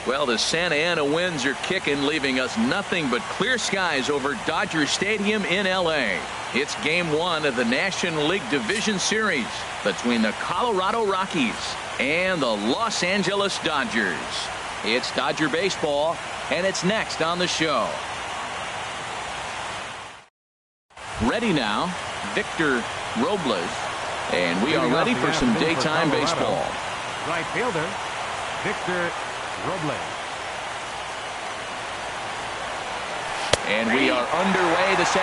Well, the Santa Ana winds are kicking, leaving us nothing but clear skies over Dodger Stadium in L.A. It's Game 1 of the National League Division Series between the Colorado Rockies and the Los Angeles Dodgers. It's Dodger baseball, and it's next on the show. Ready now, Victor Robles, and we are ready for some daytime baseball. Right fielder, Victor Robles. And we are underway this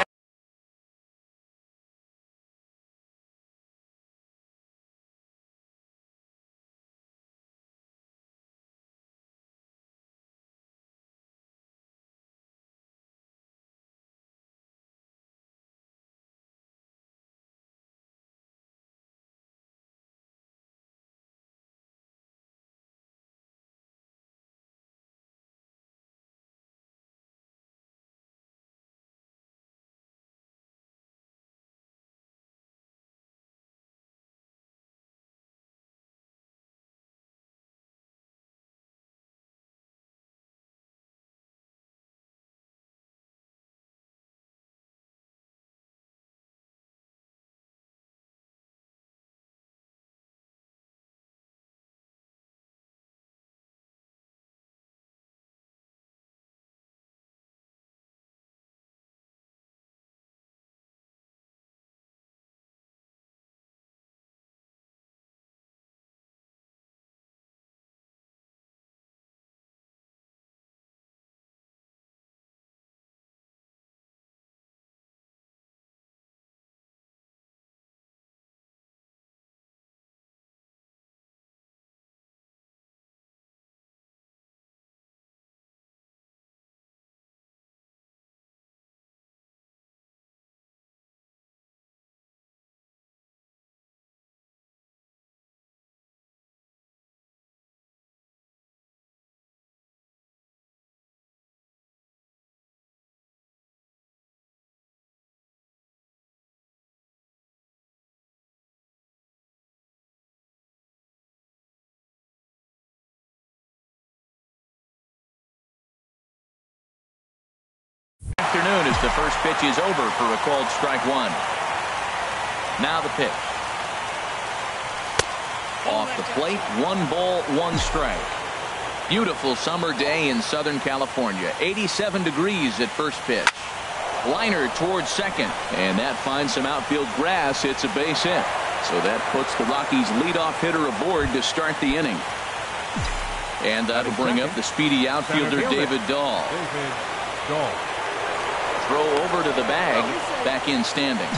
afternoon as the first pitch is over for a called strike one. Now the pitch. Off the plate, 1 ball, 1 strike. Beautiful summer day in Southern California. 87 degrees at first pitch. Liner towards second, and that finds some outfield grass. It's a base hit. So that puts the Rockies leadoff hitter aboard to start the inning. And that'll bring up the speedy outfielder David Dahl. Throw over to the bag, back in standing.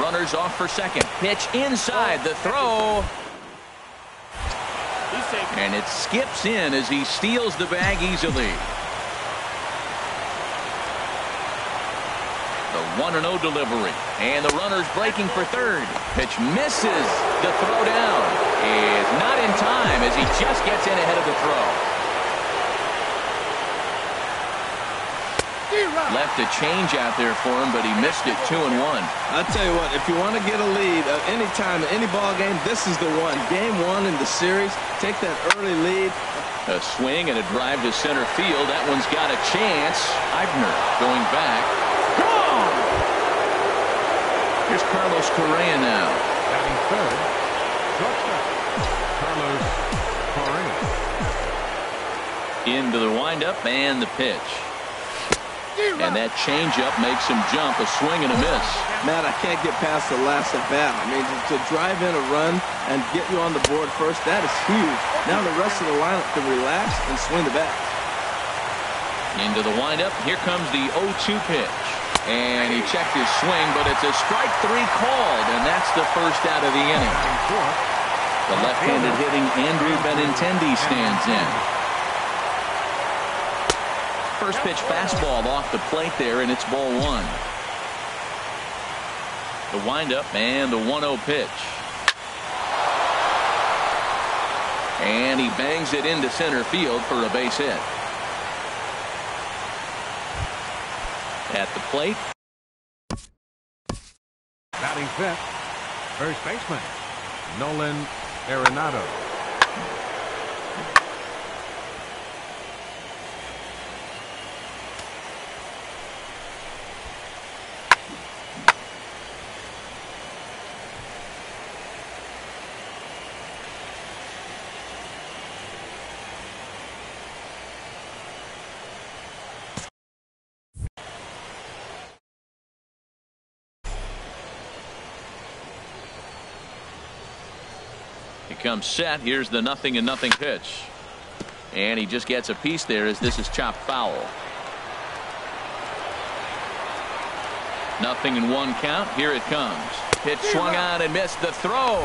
Runners off for second. Pitch inside, the throw. And it skips in as he steals the bag easily. The 1-0 delivery. And the runner's breaking for third. Pitch misses. The throw down is not in time as he just gets in ahead of the throw. Left a change out there for him, but he missed it 2-1. I'll tell you what, if you want to get a lead any time, any ball game, this is the one. Game 1 in the series, take that early lead. A swing and a drive to center field. That one's got a chance. Eibner going back. Gone! Here's Carlos Correa now. Batting third, shortstop, Carlos Correa. Into the windup and the pitch. And that changeup makes him jump. A swing and a miss. Matt, I can't get past the last at bat. I mean, to drive in a run and get you on the board first, that is huge. Now the rest of the lineup can relax and swing the bat. Into the windup. Here comes the 0-2 pitch. And he checked his swing, but it's a strike 3 called, and that's the first out of the inning. The left-handed hitting Andrew Benintendi stands in. First pitch fastball off the plate there, and it's ball 1. The windup and the 1-0 pitch. And he bangs it into center field for a base hit. At the plate. Batting fifth, First baseman, Nolan Arenado. He comes set. Here's the 0-0 pitch. And he just gets a piece there as this is chopped foul. 0-1 count. Here it comes. Pitch swung on and missed. The throw.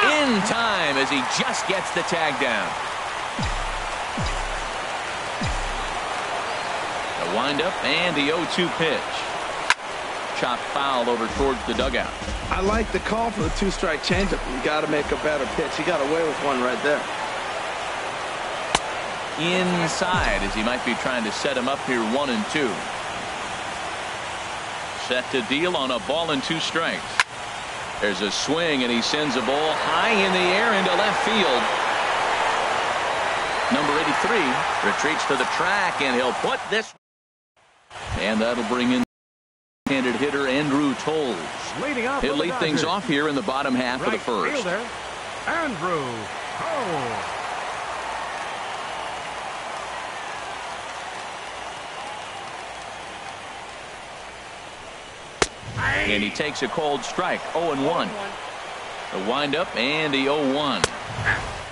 In time as he just gets the tag down. The windup and the 0-2 pitch. Chopped foul over towards the dugout. I like the call for the two-strike changeup. You got to make a better pitch. He got away with one right there. Inside as he might be trying to set him up here 1-2. Set to deal on a ball and 2 strikes. There's a swing and he sends a ball high in the air into left field. Number 83 retreats to the track and he'll put this. And that'll bring in handed hitter Andrew Tolles. He'll lead things off here in the bottom half of the first. Fielder, Andrew Tolles. And he takes a cold strike. 0-1. The windup and the 0-1.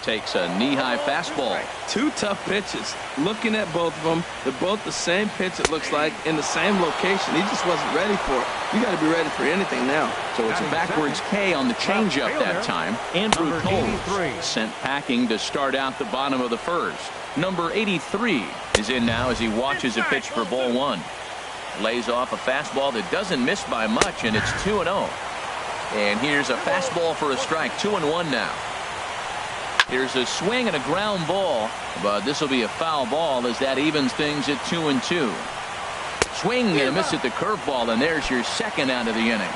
Takes a knee-high fastball. 2 tough pitches. Looking at both of them, they're both the same pitch, it looks like, in the same location. He just wasn't ready for it. You got to be ready for anything now. So it's a backwards K on the changeup that time. Andrew Tolles sent packing to start out the bottom of the first. Number 83 is in now as he watches a pitch for ball 1. Lays off a fastball that doesn't miss by much, and it's 2-0. And here's a fastball for a strike. 2-1 now. Here's a swing and a ground ball, but this will be a foul ball as that evens things at 2-2. Swing and a miss at the curveball, and there's your second out of the inning.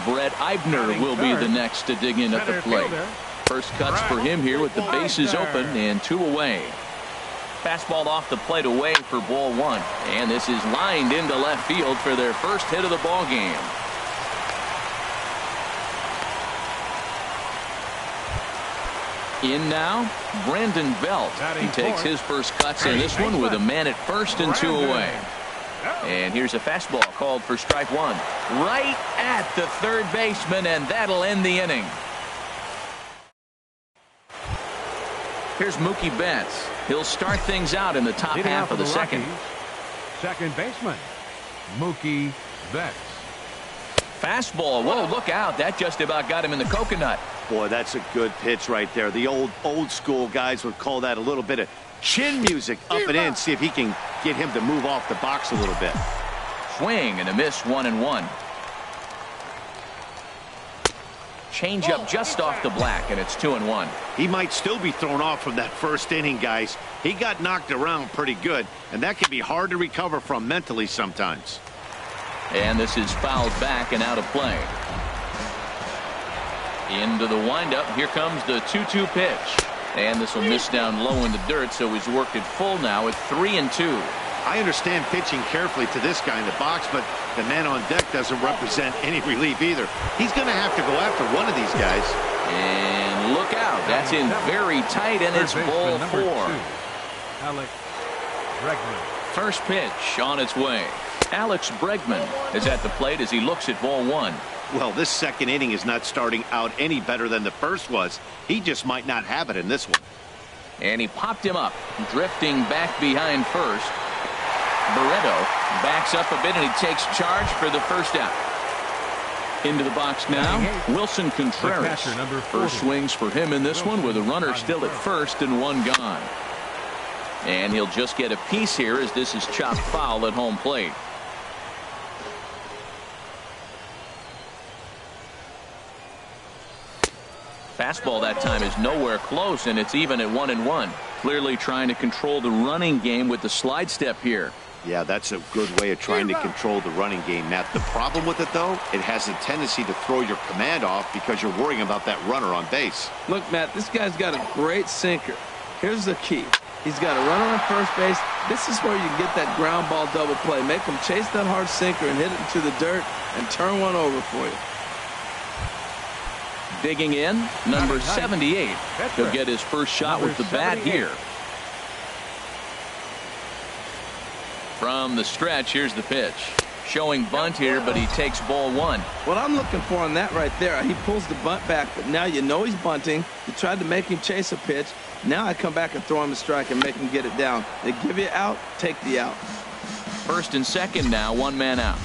Brett Eibner will be the next to dig in at the plate. First cuts for him here with the bases open and 2 away. Fastball off the plate away for ball 1, and this is lined into left field for their first hit of the ball game. In now, Brandon Belt. He takes his first cuts in this one with a man at first and 2 away. And here's a fastball called for strike 1. Right at the third baseman, and that'll end the inning. Here's Mookie Betts. He'll start things out in the top half of the second. Second baseman, Mookie Betts. Fastball. Whoa, look out. That just about got him in the coconut. Boy, that's a good pitch right there. The old school guys would call that a little bit of chin music up and in. See if he can get him to move off the box a little bit. Swing and a miss. 1-1. Change up just off the black, and it's 2-1. He might still be thrown off from that first inning, guys. He got knocked around pretty good, and that can be hard to recover from mentally sometimes. And this is fouled back and out of play. Into the windup. Here comes the 2-2 pitch. And this will miss down low in the dirt, so he's worked it full now at 3-2. I understand pitching carefully to this guy in the box, but the man on deck doesn't represent any relief either. He's going to have to go after one of these guys. And look out. That's in very tight, and it's ball 4. Alex Bregman. First pitch on its way. Alex Bregman is at the plate as he looks at ball 1. Well, this second inning is not starting out any better than the first was. He just might not have it in this one. And he popped him up, drifting back behind first. Barreto backs up a bit, and he takes charge for the first out. Into the box now, Wilson Contreras. First swings for him in this one with a runner still at first and 1 gone. And he'll just get a piece here as this is chopped foul at home plate. Fastball that time is nowhere close, and it's even at 1-1. Clearly trying to control the running game with the slide step here. Yeah, that's a good way of trying to control the running game, Matt. The problem with it, though, it has a tendency to throw your command off because you're worrying about that runner on base. Look, Matt, this guy's got a great sinker. Here's the key. He's got a runner on first base. This is where you can get that ground ball double play. Make him chase that hard sinker and hit it into the dirt and turn one over for you. Digging in, number 78. He'll get his first shot with the bat here. From the stretch, here's the pitch. Showing bunt here, but he takes ball one. What I'm looking for on that right there, he pulls the bunt back, but now you know he's bunting. You tried to make him chase a pitch. Now I come back and throw him a strike and make him get it down. They give you out, take the out. First and second now, one man out.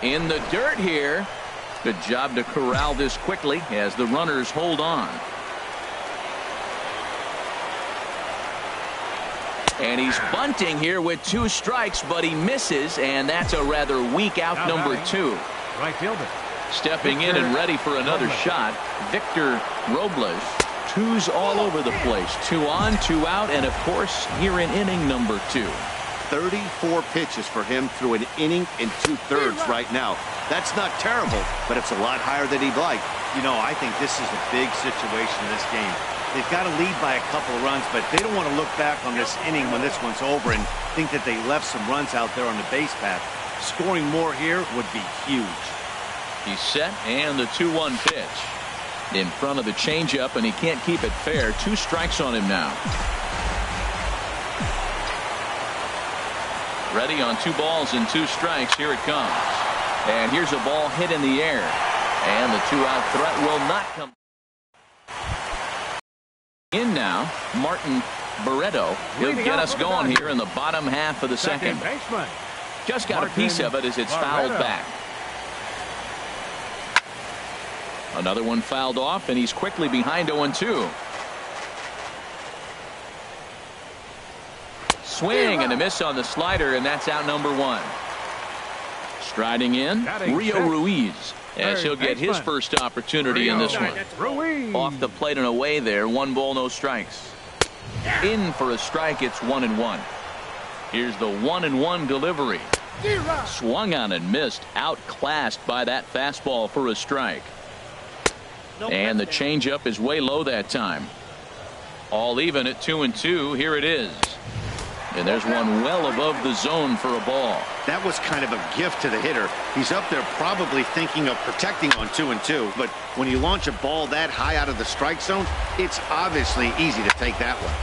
In the dirt here. Good job to corral this quickly as the runners hold on. And he's bunting here with 2 strikes, but he misses, and that's a rather weak out number 2. Right fielder. Stepping in and ready for another shot, Victor Robles. 2s all over the place. 2 on, 2 out, and of course, here in inning number 2. 34 pitches for him through an inning and 2/3 right now. That's not terrible, but it's a lot higher than he'd like. You know, I think this is a big situation in this game. They've got to lead by a couple of runs, but they don't want to look back on this inning when this one's over and think that they left some runs out there on the base path. Scoring more here would be huge. He's set, and the 2-1 pitch. In front of the changeup, and he can't keep it fair. 2 strikes on him now. Ready on 2 balls and 2 strikes. Here it comes. And here's a ball hit in the air. And the 2-out threat will not come. In now, Martin Barreto. He'll get us going here in the bottom half of the second. Baseman. Just got a piece of it as it's fouled back. Another one fouled off, and he's quickly behind 0-2. Swing and a miss on the slider, and that's out number 1. Striding in, Rio Ruiz, as he'll get his first opportunity in this one. Off the plate and away there, 1 ball, no strikes. In for a strike, it's 1-1. Here's the 1-1 delivery. Swung on and missed, outclassed by that fastball for a strike. And the changeup is way low that time. All even at 2-2. Here it is. And there's one well above the zone for a ball. That was kind of a gift to the hitter. He's up there probably thinking of protecting on 2-2. But when you launch a ball that high out of the strike zone, it's obviously easy to take that one.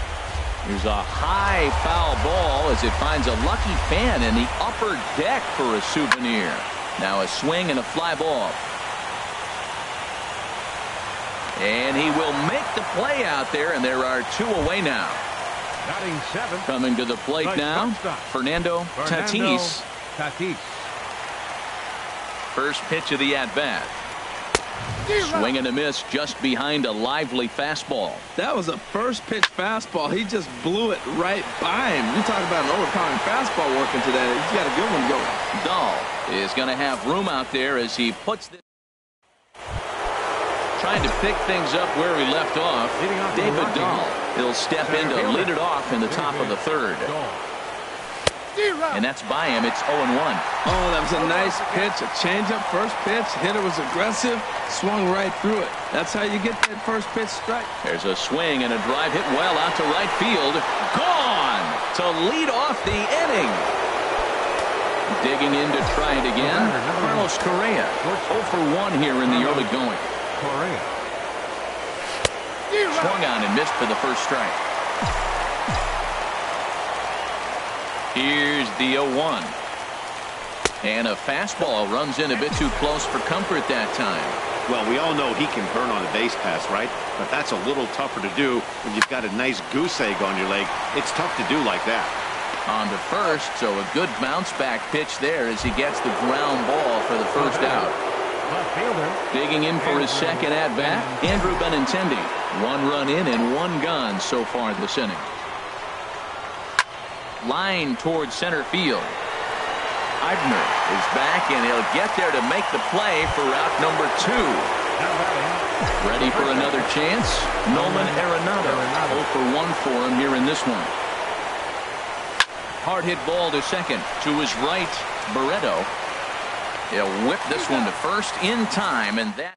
Here's a high foul ball as it finds a lucky fan in the upper deck for a souvenir. Now a swing and a fly ball. And he will make the play out there, and there are 2 away now. Coming to the plate now, Fernando Tatis. First pitch of the at-bat. Swing and a miss just behind a lively fastball. That was a first pitch fastball. He just blew it right by him. You talk about an overpowering fastball working today. He's got a good one going. Dahl is going to have room out there as he puts this. Trying to pick things up where he left off. David Dahl. He'll step in to lead it off in the top of the 3rd. And that's by him. It's 0-1. Oh, that was a nice pitch. A changeup, first pitch. Hitter was aggressive. Swung right through it. That's how you get that first pitch strike. There's a swing and a drive hit well out to right field. Gone to lead off the inning. Digging in to try it again. Carlos Correa. 0 for 1 here in the early going. Swung on and missed for the first strike. Here's the 0-1. And a fastball runs in a bit too close for comfort that time. Well, we all know he can burn on a base pass, right? But that's a little tougher to do when you've got a nice goose egg on your leg. It's tough to do like that. On to first, so a good bounce back pitch there as he gets the ground ball for the first out. Digging in for his second at bat, Andrew Benintendi. 1 run in and 1 gone so far this inning. Line towards center field. Eibner is back, and he'll get there to make the play for out number 2. Ready for another chance? Nolan Arenado. 0 for 1 for him here in this one. Hard hit ball to second. To his right, Barreto. He'll whip this one to first in time, and that.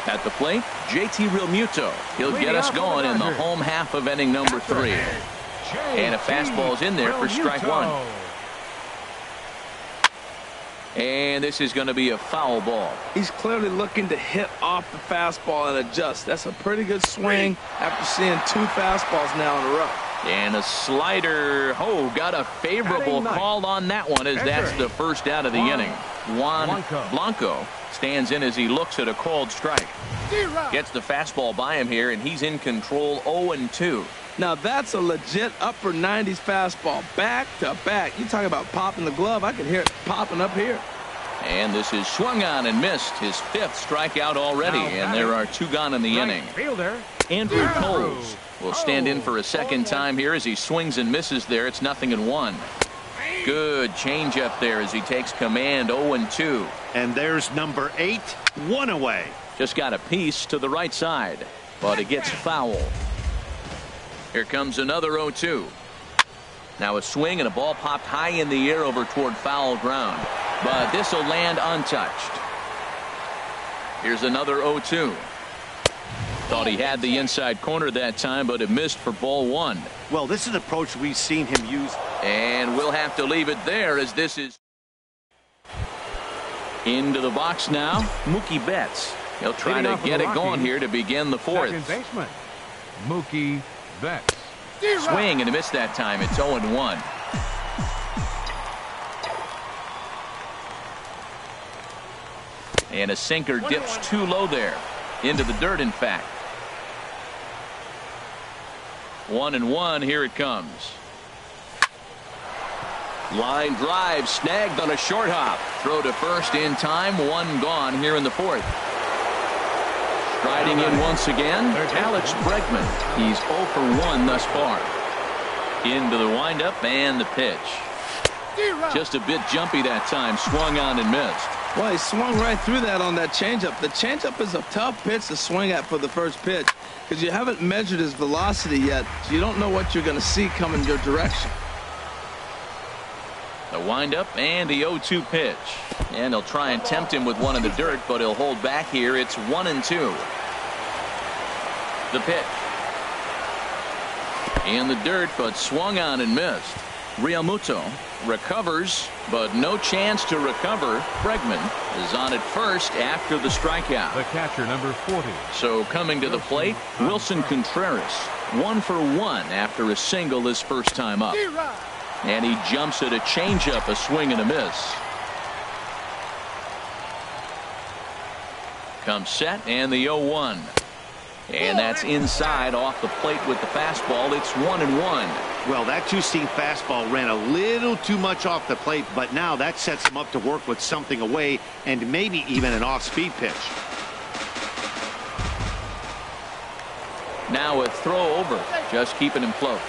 At the plate, JT Realmuto. He'll get us going in the home half of inning number 3. And a fastball's in there for strike 1. And this is going to be a foul ball. He's clearly looking to hit off the fastball and adjust. That's a pretty good swing after seeing 2 fastballs now in a row. And a slider. Oh, got a favorable call on that one, as that's the first out of the inning. Juan Blanco stands in as he looks at a called strike. Gets the fastball by him here, and he's in control 0-2. Now that's a legit upper 90s fastball, back to back. You talk about popping the glove. I can hear it popping up here. And this is swung on and missed, his 5th strikeout already, and there are 2 gone in the inning. Andrew Coles will stand in for a second time here as he swings and misses there. It's 0-1. Good changeup there as he takes command. 0-2. And there's number 8, 1 away. Just got a piece to the right side, but it gets foul. Here comes another 0-2. Now a swing and a ball popped high in the air over toward foul ground, but this will land untouched. Here's another 0-2. Thought he had the inside corner that time, but it missed for ball 1. Well, this is an approach we've seen him use. And we'll have to leave it there, as this is into the box now. Mookie Betts. He'll try to get it going here to begin the 4th. Second baseman, Mookie Betts. Swing and a miss that time. It's 0-1. And a sinker dips too low there. Into the dirt, in fact. 1-1. Here it comes. Line drive snagged on a short hop. Throw to first in time. 1 gone here in the 4th. Striding in once again, Alex Bregman. He's 0 for 1 thus far. Into the windup and the pitch. Just a bit jumpy that time. Swung on and missed. Well, he swung right through that on that changeup. The changeup is a tough pitch to swing at for the first pitch because you haven't measured his velocity yet, so you don't know what you're going to see coming your direction. The windup and the 0-2 pitch. And they'll try and tempt him with one in the dirt, but he'll hold back here. It's 1-2. The pitch. In the dirt, but swung on and missed. Realmuto recovers, but no chance to recover. Bregman is on at first after the strikeout. The catcher, number 40. So coming to the plate, Wilson Contreras. 1 for 1 after a single his first time up. And he jumps at a changeup, a swing and a miss. Comes set and the 0-1. And that's inside off the plate with the fastball. It's 1-1. Well, that two-seam fastball ran a little too much off the plate, but now that sets him up to work with something away and maybe even an off-speed pitch. Now a throw over, just keeping him close.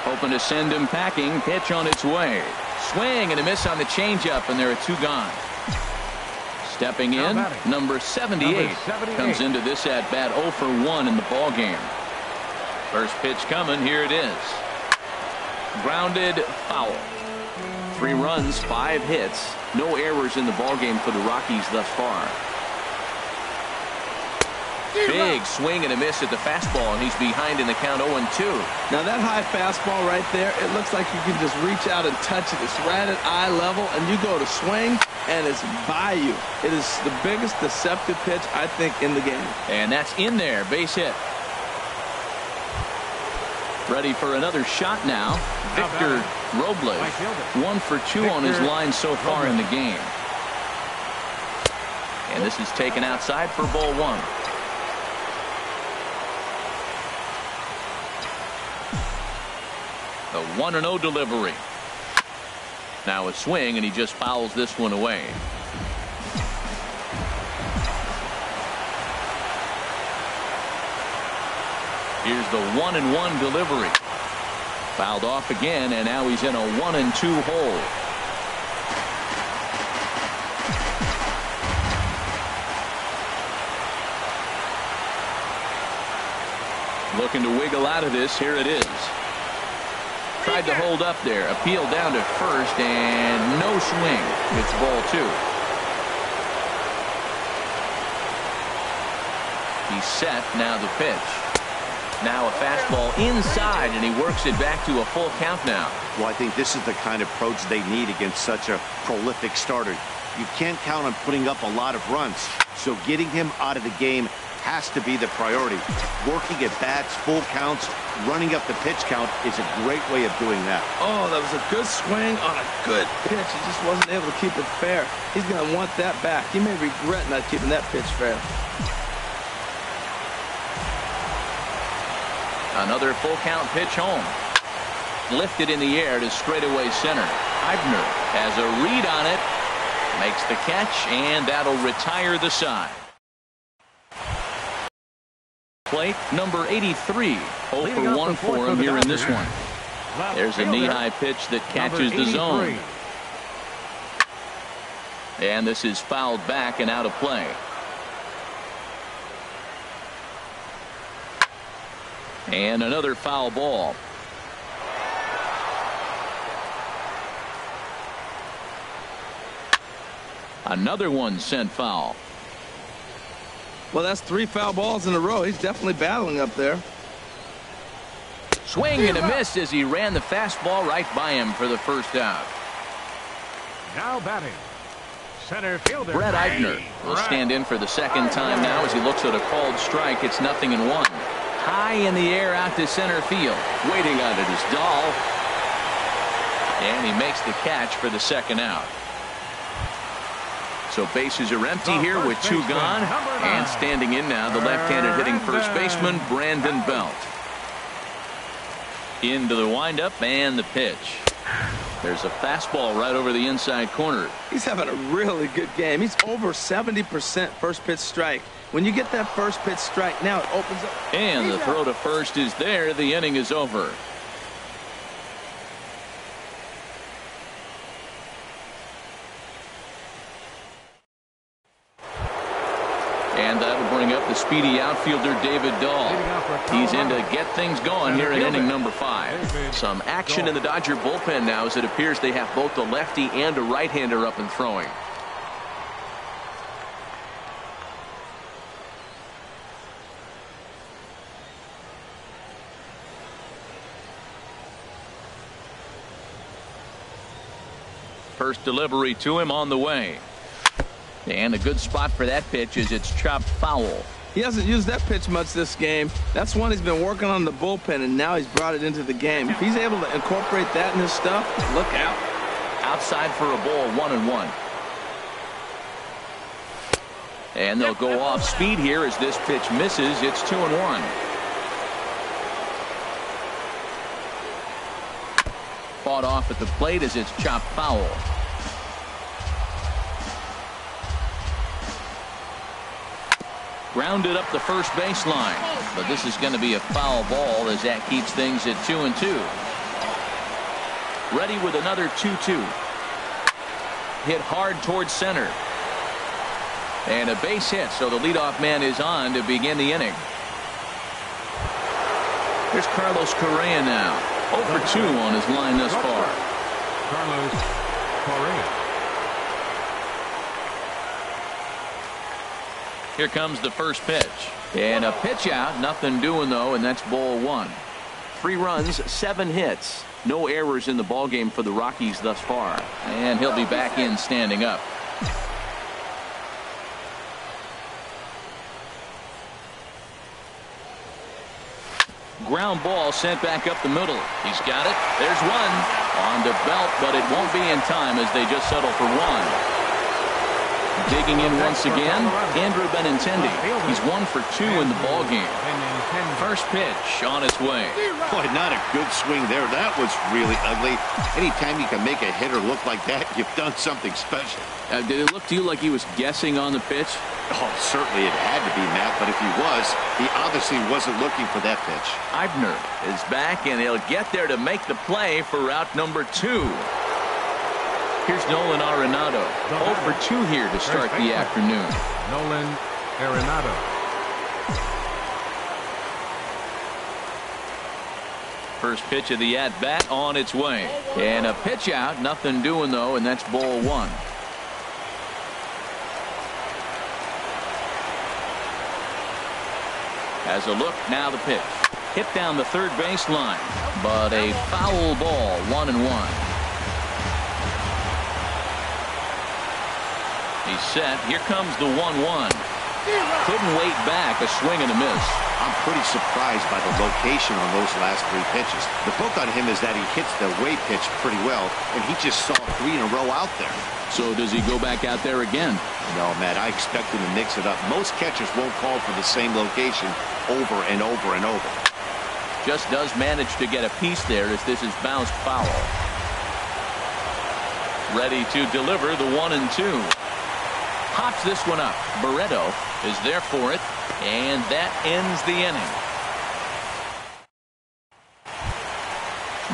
Hoping to send him packing. Pitch on its way. Swing and a miss on the changeup, and there are 2 gone. Stepping in, number 78 comes into this at bat 0 for 1 in the ball game. First pitch coming. Here it is. Grounded foul. 3 runs, 5 hits, no errors in the ball game for the Rockies thus far. Big swing and a miss at the fastball, and he's behind in the count 0-2. Now that high fastball right there, it looks like you can just reach out and touch it. It's right at eye level, and you go to swing, and it's by you. It is the biggest deceptive pitch, I think, in the game. And that's in there, base hit. Ready for another shot now. Victor Robles, 1 for 2 on his line so far in the game. And this is taken outside for ball 1. The 1-0 delivery. Now a swing, and he just fouls this one away. Here's the 1-1 delivery. Fouled off again, and now he's in a 1-2 hole. Looking to wiggle out of this. Here it is. Tried to hold up there. Appeal down to first, and no swing. It's ball 2. He's set. Now the pitch. Now a fastball inside, and he works it back to a full count now. Well, I think this is the kind of approach they need against such a prolific starter. You can't count on putting up a lot of runs, so getting him out of the game has to be the priority. Working at bats, full counts, running up the pitch count is a great way of doing that. Oh, that was a good swing on a good pitch. He just wasn't able to keep it fair. He's going to want that back. He may regret not keeping that pitch fair. Another full count pitch home. Lifted in the air to straightaway center. Eibner has a read on it. Makes the catch, and that'll retire the side. Plate number 83. 0 for 1 for him here in this one. There's a knee-high pitch that catches the zone. And this is fouled back and out of play. And another foul ball. Another one sent foul. Well, that's 3 foul balls in a row. He's definitely battling up there. Swing and a miss as he ran the fastball right by him for the first out. Now batting, center fielder Brett Eibner will stand in for the second time now as he looks at a called strike. It's 0-1. High in the air out to center field. Waiting on it is Dahl. And he makes the catch for the second out. So bases are empty here with 2 gone. And standing in now, the left-handed hitting first baseman, Brandon Belt. Into the windup and the pitch. There's a fastball right over the inside corner. He's having a really good game. He's over 70% first pitch strike. When you get that first pitch strike, now it opens up. And the throw to first is there. The inning is over. And that'll bring up the speedy outfielder David Dahl. He's in to get things going here in inning number 5. Some action in the Dodger bullpen now as it appears they have both a lefty and a right-hander up and throwing. First delivery to him on the way. And a good spot for that pitch is it's chopped foul. He hasn't used that pitch much this game. That's one he's been working on the bullpen, and now he's brought it into the game. If he's able to incorporate that in his stuff, look out. Outside for a ball, 1-1. And they'll go off speed here as this pitch misses. It's 2-1. Fought off at the plate as it's chopped foul. Grounded up the first baseline, but this is going to be a foul ball as that keeps things at 2-2. Ready with another 2-2. Hit hard towards center. And a base hit, so the leadoff man is on to begin the inning. Here's Carlos Correa now. 0 for 2 on his line thus far. Carlos Correa. Here comes the first pitch. And a pitch out. Nothing doing, though, and that's ball 1. 3 runs, 7 hits. No errors in the ballgame for the Rockies thus far. And he'll be back in standing up. Ground ball sent back up the middle. He's got it. There's one. On to Belt, but it won't be in time as they just settle for 1. Digging in once again, Andrew Benintendi. He's 1 for 2 in the ballgame. First pitch on its way. Boy, not a good swing there. That was really ugly. Anytime you can make a hitter look like that, you've done something special. Did it look to you like he was guessing on the pitch? Oh, certainly it had to be, Matt, but if he was, he obviously wasn't looking for that pitch. Eibner is back, and he'll get there to make the play for route number 2. Here's Nolan Arenado, 0 for 2 here to start the afternoon. Nolan Arenado. First pitch of the at-bat on its way. And a pitch out, nothing doing though, and that's ball 1. As a look, now the pitch. Hit down the third base line, but a foul ball, 1-1. He's set. Here comes the 1-1. Couldn't wait back. A swing and a miss. I'm pretty surprised by the location on those last 3 pitches. The book on him is that he hits the way pitch pretty well, and he just saw 3 in a row out there. So does he go back out there again? No, Matt, I expect him to mix it up. Most catchers won't call for the same location over and over and over. Just does manage to get a piece there as this is bounced foul. Ready to deliver the 1-2. Pops this one up. Barreto is there for it, and that ends the inning.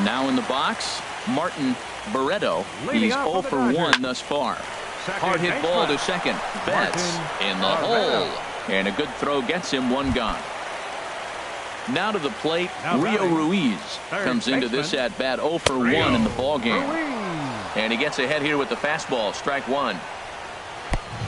Now in the box, Martin Barreto. He's 0 for 1 thus far. Hard hit ball to second. Betts in the hole, and a good throw gets him 1 gone. Now to the plate, Rio Ruiz comes into this at bat 0 for 1 in the ball game, and he gets ahead here with the fastball. Strike 1.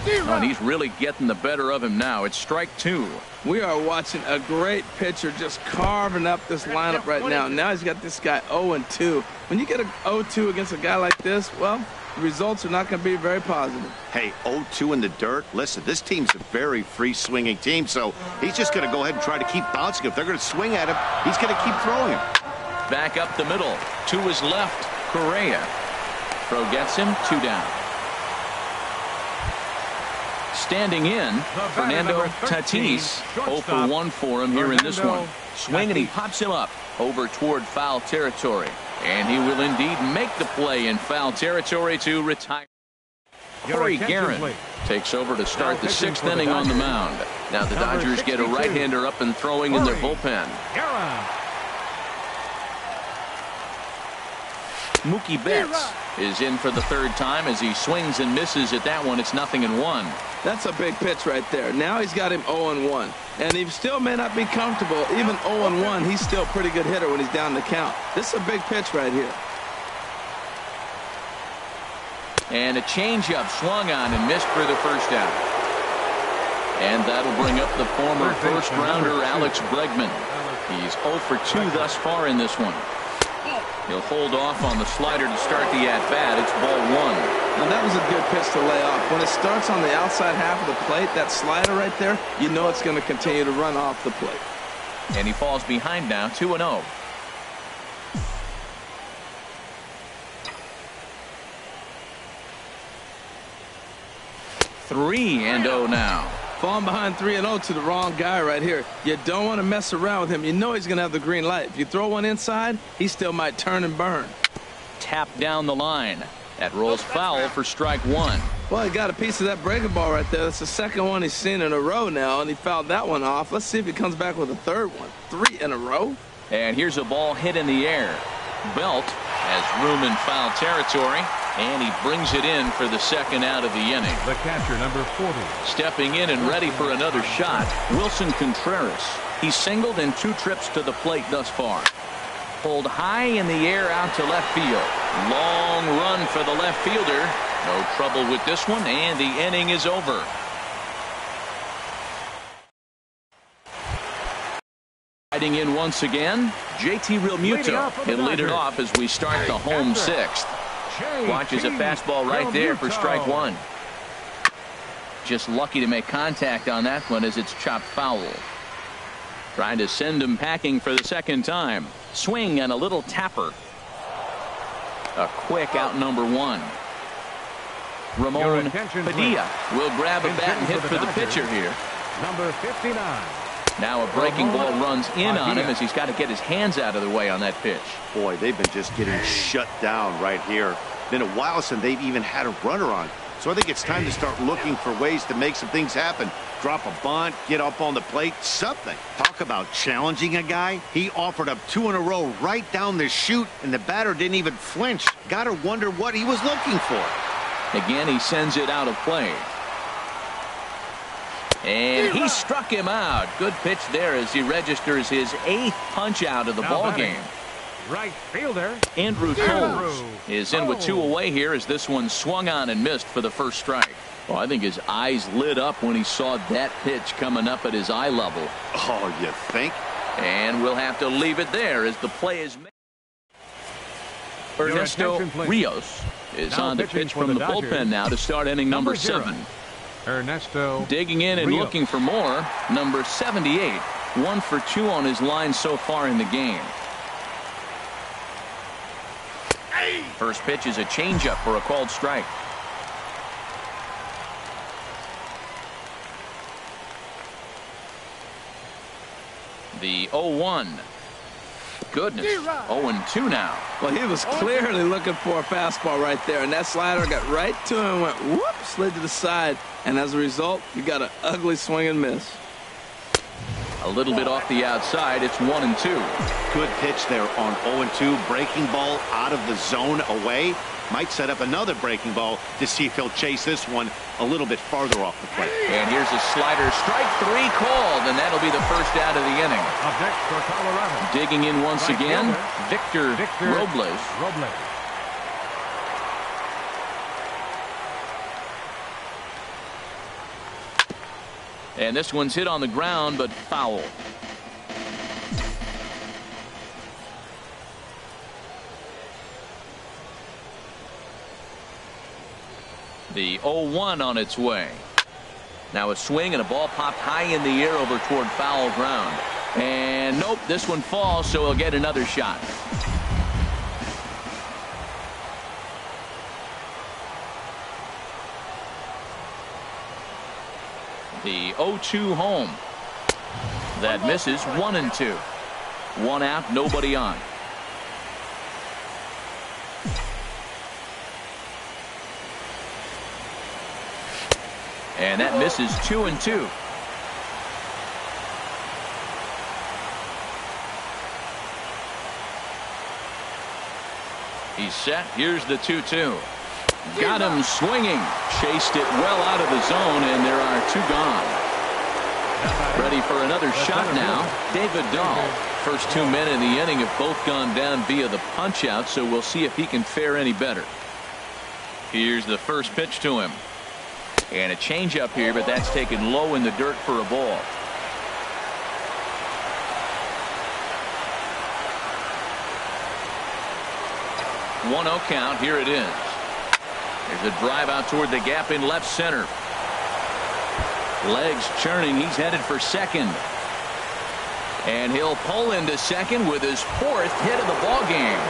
Oh, and he's really getting the better of him now. It's strike 2. We are watching a great pitcher just carving up this lineup right now. Now he's got this guy 0-2. When you get a 0-2 against a guy like this, well, the results are not going to be very positive. Hey, 0-2 in the dirt. Listen, this team's a very free-swinging team, so he's just going to go ahead and try to keep bouncing. If they're going to swing at him, he's going to keep throwing him. Back up the middle. To his left, Correa. Throw gets him 2 down. Standing in, Fernando Tatis, 0 for 1 for him here in this one. Swing, and he pops him up over toward foul territory. And he will indeed make the play in foul territory to retire. Corey Guerin takes over to start the 6th inning on the mound. Now the Dodgers get a right-hander up and throwing in their bullpen. Mookie Betts is in for the 3rd time as he swings and misses at that one. It's 0-1. That's a big pitch right there. Now he's got him 0-1. And he still may not be comfortable. Even 0-1, he's still a pretty good hitter when he's down the count. This is a big pitch right here. And a changeup swung on and missed for the 1st out. And that'll bring up the former first-rounder Alex Bregman. He's 0 for 2 thus far in this one. He'll hold off on the slider to start the at-bat. It's ball 1. Now that was a good pitch to lay off. When it starts on the outside half of the plate, that slider right there, you know it's going to continue to run off the plate. And he falls behind now, 2-0. Three and 0 now. Falling behind 3-0 to the wrong guy right here. You don't want to mess around with him. You know he's going to have the green light. If you throw one inside, he still might turn and burn. Tap down the line. That rolls foul for strike 1. Well, he got a piece of that breaking ball right there. That's the 2nd one he's seen in a row now, and he fouled that one off. Let's see if he comes back with a 3rd one. 3 in a row. And here's a ball hit in the air. Belt has room in foul territory, and he brings it in for the 2nd out of the inning. The catcher, number 40. Stepping in and ready for another shot, Wilson Contreras. He's singled in 2 trips to the plate thus far. Pulled high in the air out to left field. Long run for the left fielder. No trouble with this one, and the inning is over. Riding in once again, JT Realmuto. He'll lead it off as we start the home 6th. Watches a fastball right there for strike 1. Just lucky to make contact on that one as it's chopped foul. Trying to send him packing for the 2nd time. Swing and a little tapper. A quick out number 1. Ramon Padilla will grab a bat and hit for the pitcher here. Number 59. Now a breaking ball runs in on him as he's got to get his hands out of the way on that pitch. Boy, they've been just getting shut down right here. Been a while since they've even had a runner on. So I think it's time to start looking for ways to make some things happen. Drop a bunt, get up on the plate, something. Talk about challenging a guy. He offered up 2 in a row right down the chute, and the batter didn't even flinch. Gotta wonder what he was looking for. Again, he sends it out of play. And he struck him out. Good pitch there as he registers his 8th punch out of the ball game. Right fielder Andrew Coles is in with 2 away here as this one swung on and missed for the first strike. Well, I think his eyes lit up when he saw that pitch coming up at his eye level. Oh, you think? And we'll have to leave it there as the play is made. Ernesto Rios is on to pitch from the bullpen now to start inning number 7. Ernesto digging in and Rios. looking for more. Number 78, 1 for 2 on his line so far in the game. First pitch is a changeup for a called strike. The 0-1. Goodness. 0-2 now. Well, he was clearly looking for a fastball right there, and that slider got right to him and went whoop, slid to the side, and as a result, you got an ugly swing and miss. A little bit off the outside. It's 1-2. Good pitch there on 0-2. Breaking ball out of the zone away. Might set up another breaking ball to see if he'll chase this one a little bit farther off the plate. And here's a slider. Strike 3 called, and that'll be the first out of the inning. Up next for Colorado. Digging in once again, Victor Robles. And this one's hit on the ground, but foul. The 0-1 on its way. Now a swing and a ball popped high in the air over toward foul ground. And nope, this one falls, so he'll get another shot. The 0-2 home. That misses. 1-2. 1 out, nobody on. And that misses. 2-2. He's set. Here's the 2-2. Got him swinging. Chased it well out of the zone, and there are 2 gone. Ready for another shot now. David Dahl. First 2 men in the inning have both gone down via the punch out, so we'll see if he can fare any better. Here's the first pitch to him. And a changeup here, but that's taken low in the dirt for a ball. One 0 count. Here it is. There's a drive out toward the gap in left center. Legs churning. He's headed for second. And he'll pull into second with his 4th hit of the ball game.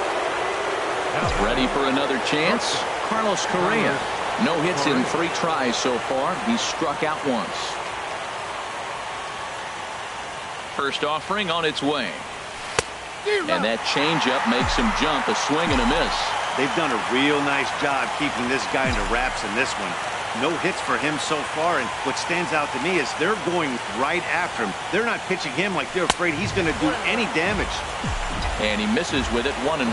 Ready for another chance. Carlos Correa. No hits in 3 tries so far. He's struck out once. First offering on its way. And that changeup makes him jump. A swing and a miss. They've done a real nice job keeping this guy into wraps in this one. No hits for him so far, and what stands out to me is they're going right after him. They're not pitching him like they're afraid he's going to do any damage. And he misses with it. 1-1.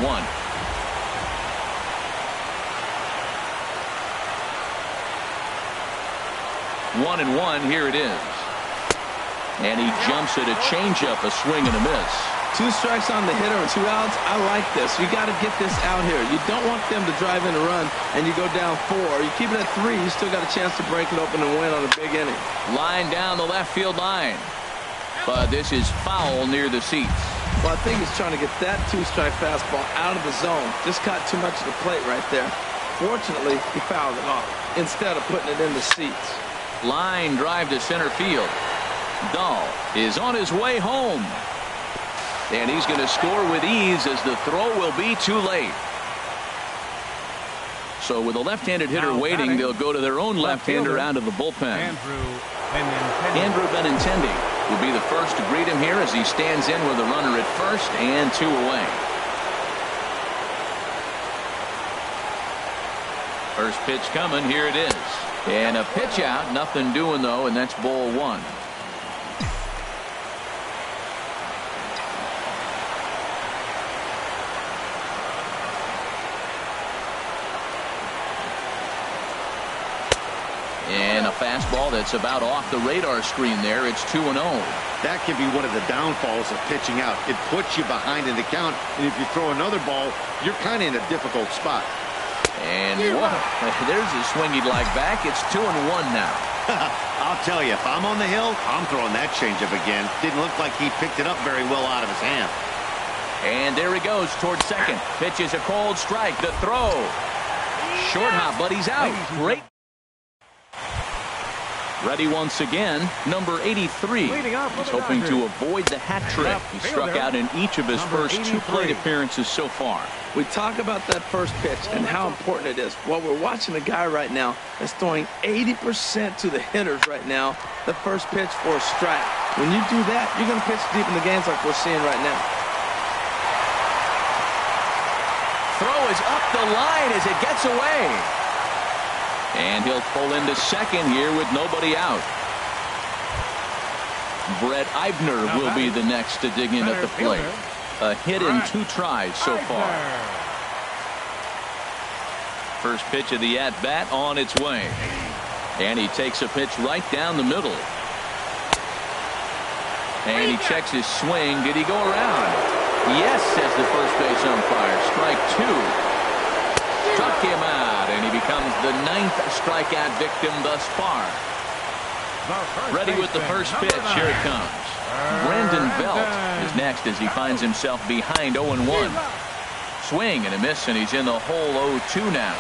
1-1. Here it is. And he jumps at a changeup, a swing and a miss. 2 strikes on the hitter and 2 outs. I like this. You got to get this out here. You don't want them to drive in a run and you go down 4. You keep it at 3. You still got a chance to break it open and win on a big inning. Line down the left field line. But this is foul near the seats. Well, I think he's trying to get that 2-strike fastball out of the zone. Just caught too much of the plate right there. Fortunately, he fouled it off instead of putting it in the seats. Line drive to center field. Dahl is on his way home. And he's going to score with ease as the throw will be too late. So with a left-handed hitter waiting, they'll go to their own left-hander out of the bullpen. Andrew Benintendi will be the first to greet him here as he stands in with a runner at first and 2 away. First pitch coming. Here it is. And a pitch out. Nothing doing, though, and that's ball one. And a fastball that's about off the radar screen there. It's 2-0. That can be one of the downfalls of pitching out. It puts you behind in the count, and if you throw another ball, you're kind of in a difficult spot. And whoa, there's a swing he'd like back. It's 2-1 now. I'll tell you, if I'm on the hill, I'm throwing that changeup again. Didn't look like he picked it up very well out of his hand. And there he goes towards second. Pitch is a cold strike. The throw. Short hop, but he's out. Great. Ready once again, number 83. He's hoping to avoid the hat trick. He struck out in each of his first 2 plate appearances so far. We talk about that first pitch and how important it is. Well, we're watching a guy right now that's throwing 80% to the hitters right now. The first pitch for a strike. When you do that, you're going to pitch deep in the games like we're seeing right now. Throw is up the line as it gets away. And he'll pull into second here with nobody out. Brett Eibner will be the next to dig in at the plate. A hit in 2 tries so far. First pitch of the at-bat on its way. And he takes a pitch right down the middle. And he checks his swing. Did he go around? Yes, says the first base umpire. Strike 2. Struck him out, and he becomes the 9th strikeout victim thus far. Ready with the first pitch. Here it comes. Brandon Belt is next as he finds himself behind 0-1. Swing and a miss, and he's in the hole 0-2 now.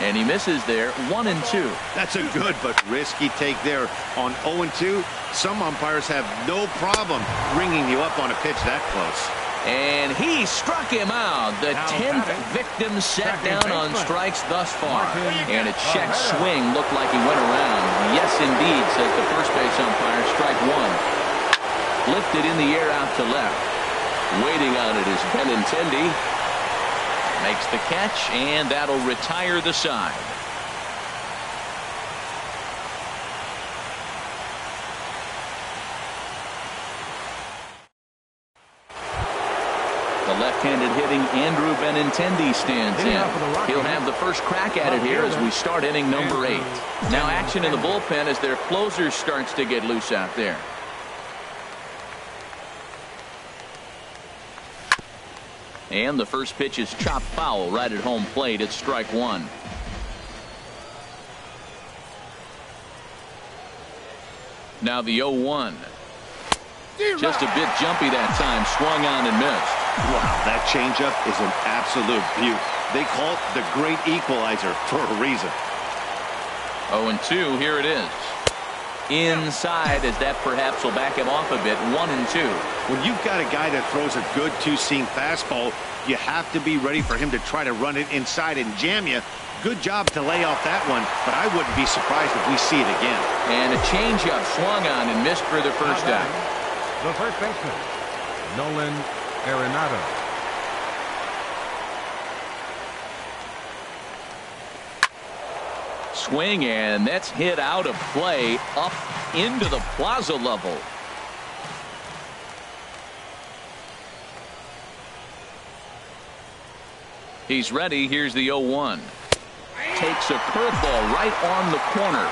And he misses there, 1-2. That's a good but risky take there on 0-2. Some umpires have no problem ringing you up on a pitch that close. And he struck him out. The 10th victim set down on strikes thus far. And a check swing looked like he went around. Yes, indeed, says the first base umpire. Strike 1. Lifted in the air out to left. Waiting on it is Benintendi. Makes the catch, and that'll retire the side. The left-handed hitting Andrew Benintendi stands in. He'll have the first crack at it here as we start inning number 8. Now action in the bullpen as their closer starts to get loose out there. And the first pitch is chopped foul right at home plate. It's strike 1. Now the 0-1. Just a bit jumpy that time. Swung on and missed. Wow, that changeup is an absolute beaut. They call it the great equalizer for a reason. 0-2, here it is. Inside, as that perhaps will back him off a bit. 1-2. When you've got a guy that throws a good two-seam fastball, you have to be ready for him to try to run it inside and jam you. Good job to lay off that one, but I wouldn't be surprised if we see it again. And a changeup swung on and missed for the first out. The first baseman, Nolan Arenado. Swing, and that's hit out of play up into the plaza level. He's ready. Here's the 0-1. Takes a curveball right on the corner.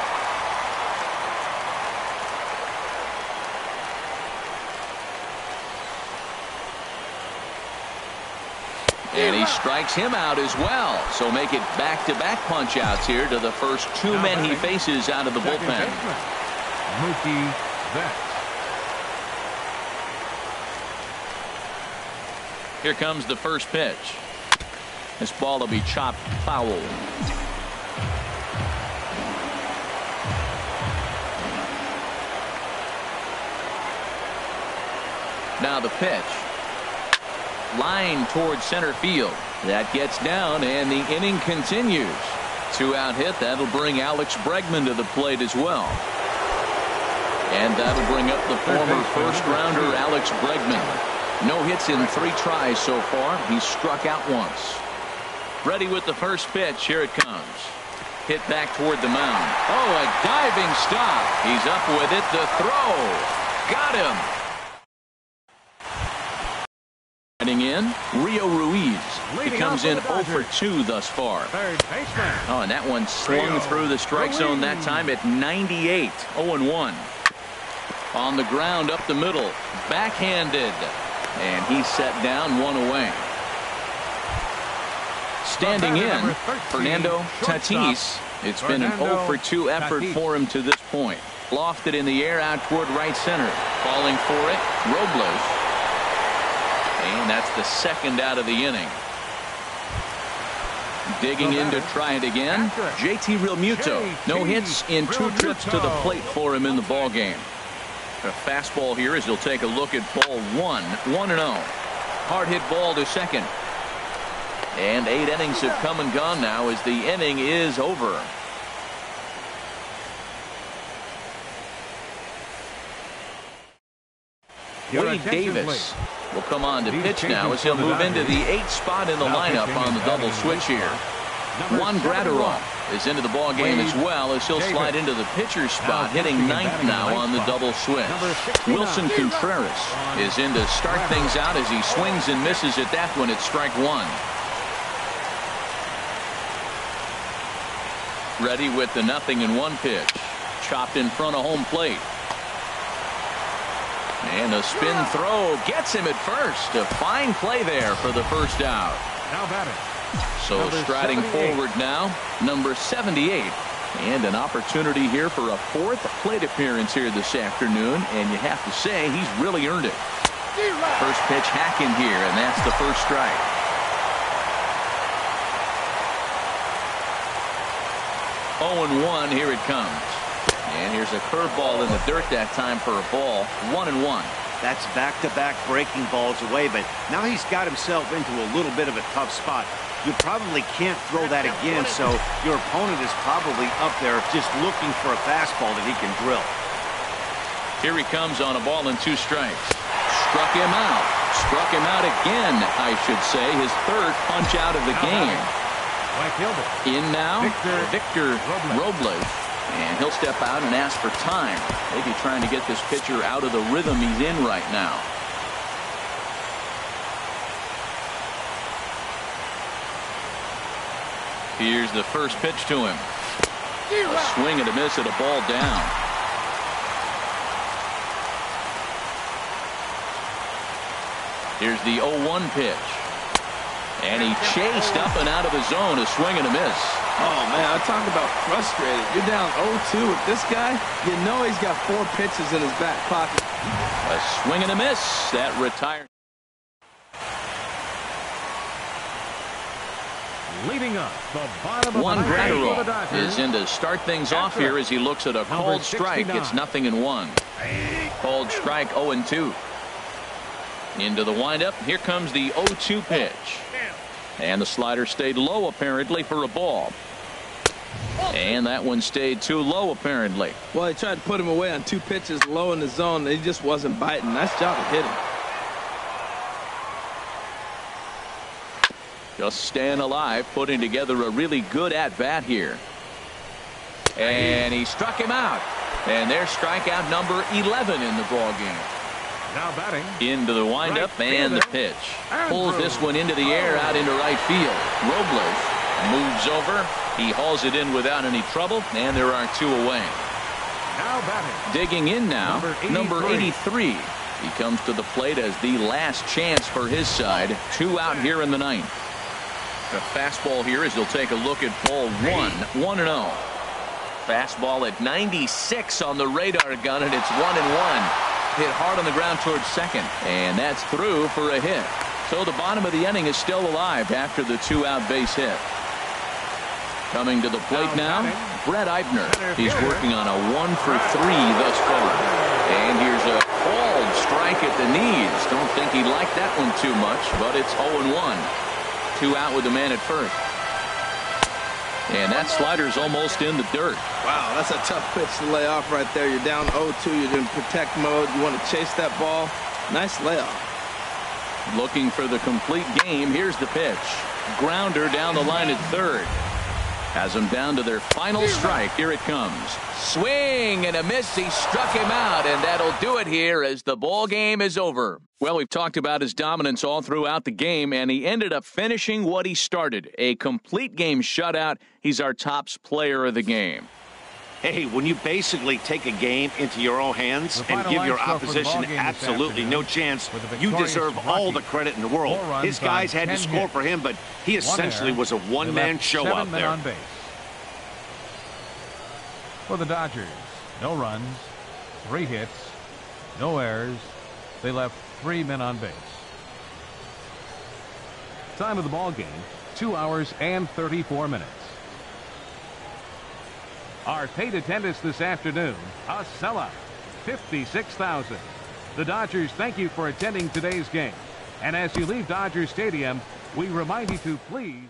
And he strikes him out as well. So make it back-to-back punch-outs here to the first 2 men he faces out of the bullpen. Mookie Betts. Here comes the first pitch. This ball will be chopped foul. Now the pitch. Line towards center field. That gets down, and the inning continues. 2-out hit. That'll bring Alex Bregman to the plate as well. And that'll bring up the former first-rounder Alex Bregman. No hits in 3 tries so far. He's struck out once. Ready with the first pitch. Here it comes. Hit back toward the mound. Oh, a diving stop. He's up with it. The throw. Got him. Heading in, Rio Ruiz. He comes in 0 for 2 thus far. Oh, and that one swung through the strike zone that time at 98. 0-1. On the ground up the middle. Backhanded. And he's set down, 1 away. Standing in, Fernando Tatis. It's been an 0 for 2 effort for him to this point. Lofted in the air out toward right center. Falling for it, Robles. And that's the second out of the inning. Digging in to try it again, JT Realmuto. No hits in 2 trips to the plate for him in the ball game. A fastball here as he'll take a look at ball 1. 1-0. Hard hit ball to second. And 8 innings have come and gone now as the inning is over. Wade Davis will come on to pitch now as he'll move into the 8th spot in the lineup on the double switch here. Juan Graterol is into the ball game as well as he'll slide into the pitcher's spot, hitting 9th now on the double switch. Wilson Contreras is in to start things out as he swings and misses at that one at strike 1. Ready with the 0-1 pitch. Chopped in front of home plate. And a spin throw gets him at first. A fine play there for the first out. Now batting. So striding forward now, number 78. And an opportunity here for a 4th plate appearance here this afternoon. And you have to say he's really earned it. First pitch hacking here, and that's the first strike. 0-1, here it comes. And here's a curveball in the dirt that time for a ball. 1-1. That's back-to-back breaking balls away, but now he's got himself into a little bit of a tough spot. You probably can't throw that again, so your opponent is probably up there just looking for a fastball that he can drill. Here he comes on a ball and 2 strikes. Struck him out. Struck him out again, I should say. His 3rd punch out of the game. In now, Victor Robles. And he'll step out and ask for time. Maybe trying to get this pitcher out of the rhythm he's in right now. Here's the first pitch to him. A swing and a miss at a ball down. Here's the 0-1 pitch. And he chased up and out of the zone. A swing and a miss. Oh, man, I talk about frustrated. You're down 0-2 with this guy. You know he's got 4 pitches in his back pocket. A swing and a miss. That retired. Leading up the bottom of Juan Graterol is in to start things off here as he looks at a called strike. It's 0-1. Called strike 0-2. Into the windup. Here comes the 0-2 pitch. And the slider stayed low apparently for a ball. And that one stayed too low apparently. Well, he tried to put him away on 2 pitches low in the zone. He just wasn't biting. Nice job of hitting. Just staying alive, putting together a really good at-bat here. And he struck him out. And there's strikeout number 11 in the ball game. Now batting. Into the windup and the pitch. Pulls this one into the air out into right field. Robles moves over. He hauls it in without any trouble, and there are 2 away. Now batting. Digging in now, number 83. He comes to the plate as the last chance for his side. 2 out here in the 9th. A fastball here as he'll take a look at ball 1. 1-0. Fastball at 96 on the radar gun, and it's 1-1. Hit hard on the ground towards second, and that's through for a hit. So the bottom of the inning is still alive after the 2-out base hit. Coming to the plate now, Brett Eibner. He's working on a 1 for 3 thus far. And here's a called strike at the knees. Don't think he liked that one too much, but it's 0-1. 2 out with the man at first. And that slider's almost in the dirt. Wow, that's a tough pitch to lay off right there. You're down 0-2. You're in protect mode. You want to chase that ball. Nice layoff. Looking for the complete game. Here's the pitch. grounder down the line at third. Has them down to their final strike. Here it comes. Swing and a miss. He struck him out, and that'll do it here as the ball game is over. Well, we've talked about his dominance all throughout the game, and he ended up finishing what he started. A complete game shutout. He's our top player of the game. Hey, when you basically take a game into your own hands and give your opposition absolutely no chance, you deserve all the credit in the world. His guys had to score for him, but he essentially was a one-man show out there. On base. For the Dodgers, no runs, 3 hits, no errors. They left 3 men on base. Time of the ball game, 2 hours and 34 minutes. Our paid attendance this afternoon, a sellout, 56,000. The Dodgers thank you for attending today's game. And as you leave Dodger Stadium, we remind you to please